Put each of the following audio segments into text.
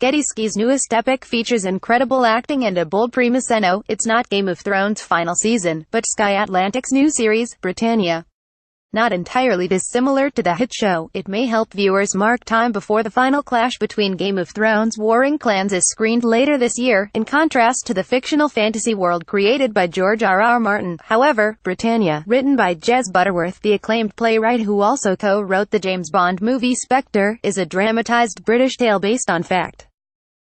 Gettyski's newest epic features incredible acting and a bold premise. No, it's not Game of Thrones' final season, but Sky Atlantic's new series, Britannia. Not entirely dissimilar to the hit show, it may help viewers mark time before the final clash between Game of Thrones' warring clans is screened later this year, in contrast to the fictional fantasy world created by George R.R. Martin. However, Britannia, written by Jez Butterworth, the acclaimed playwright who also co-wrote the James Bond movie Spectre, is a dramatized British tale based on fact.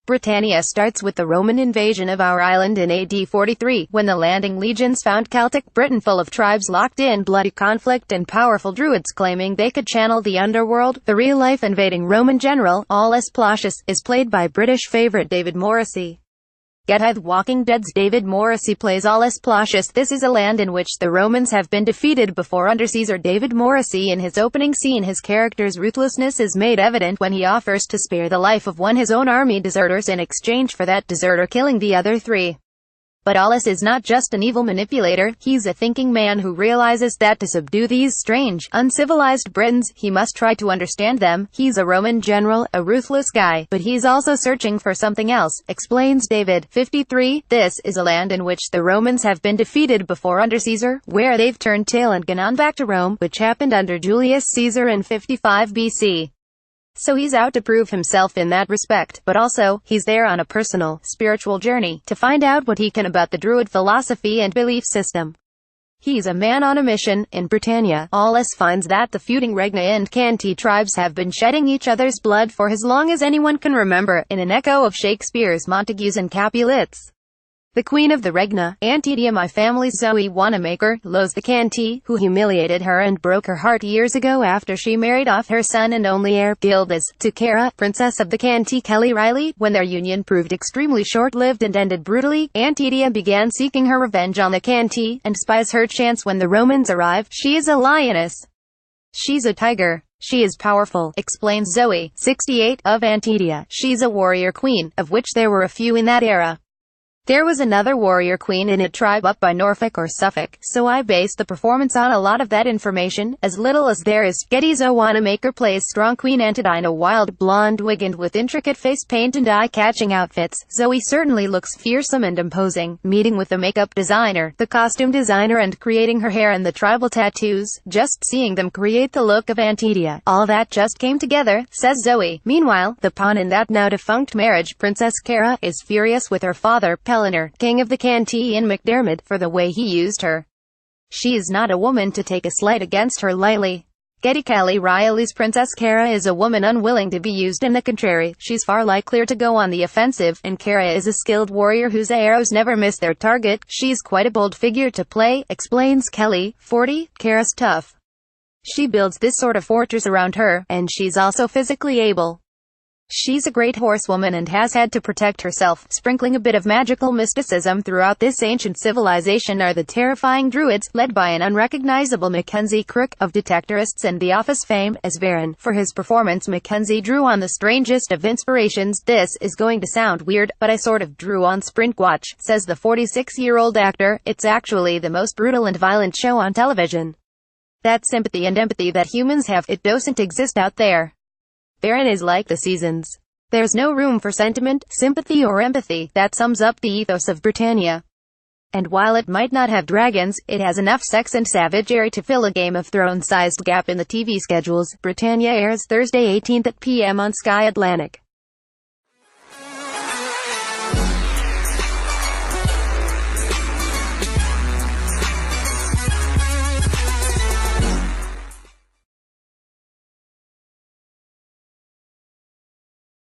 Britannia starts with the Roman invasion of our island in AD 43, when the landing legions found Celtic Britain full of tribes locked in bloody conflict and powerful druids claiming they could channel the underworld. The real-life invading Roman general, Aulus Plautius, is played by British favourite David Morrissey. The Walking Dead's David Morrissey plays Aulus Plautius. This is a land in which the Romans have been defeated before under Caesar. David Morrissey, in his opening scene, his character's ruthlessness is made evident when he offers to spare the life of one of his own army deserters in exchange for that deserter killing the other three. But Aulus is not just an evil manipulator, he's a thinking man who realizes that to subdue these strange, uncivilized Britons, he must try to understand them. He's a Roman general, a ruthless guy, but he's also searching for something else, explains David. 53. This is a land in which the Romans have been defeated before under Caesar, where they've turned tail and gone on back to Rome, which happened under Julius Caesar in 55 BC. So he's out to prove himself in that respect, but also, he's there on a personal, spiritual journey, to find out what he can about the Druid philosophy and belief system. He's a man on a mission. In Britannia, Aulus finds that the feuding Regna and Canti tribes have been shedding each other's blood for as long as anyone can remember, in an echo of Shakespeare's Montagues and Capulets. The queen of the Regna, Antidia, my family's Zoe Wanamaker, loathes the Canti, who humiliated her and broke her heart years ago after she married off her son and only heir, Gildas, to Cara, princess of the Canti. Kelly Riley. When their union proved extremely short-lived and ended brutally, Antidia began seeking her revenge on the Canti, and spies her chance when the Romans arrive. She is a lioness. She's a tiger. She is powerful, explains Zoe, 68, of Antidia. She's a warrior queen, of which there were a few in that era. There was another warrior queen in a tribe up by Norfolk or Suffolk, so I based the performance on a lot of that information, as little as there is. Getty's Wanamaker plays strong Queen Antidine, in a wild blonde wig and with intricate face paint and eye-catching outfits. Zoe certainly looks fearsome and imposing, meeting with the makeup designer, the costume designer, and creating her hair and the tribal tattoos, just seeing them create the look of Antidia. All that just came together, says Zoe. Meanwhile, the pawn in that now-defunct marriage, Princess Cara, is furious with her father, Pellinor, king of the Canti in McDermott, for the way he used her. She is not a woman to take a slight against her lightly. Getty. Kelly Riley's Princess Cara is a woman unwilling to be used in the contrary. She's far likelier to go on the offensive, and Cara is a skilled warrior whose arrows never miss their target. She's quite a bold figure to play, explains Kelly. 40. Cara's tough. She builds this sort of fortress around her, and she's also physically able. She's a great horsewoman and has had to protect herself. Sprinkling a bit of magical mysticism throughout this ancient civilization are the terrifying druids, led by an unrecognizable Mackenzie Crook, of Detectorists and The Office fame, as Varen. For his performance, Mackenzie drew on the strangest of inspirations. This is going to sound weird, but I sort of drew on Sprint Watch, says the 46-year-old actor. It's actually the most brutal and violent show on television. That sympathy and empathy that humans have, it doesn't exist out there. Varen is like the seasons. There's no room for sentiment, sympathy or empathy. That sums up the ethos of Britannia. And while it might not have dragons, it has enough sex and savagery to fill a Game of Thrones-sized gap in the TV schedules. Britannia airs Thursday 18th at p.m. on Sky Atlantic.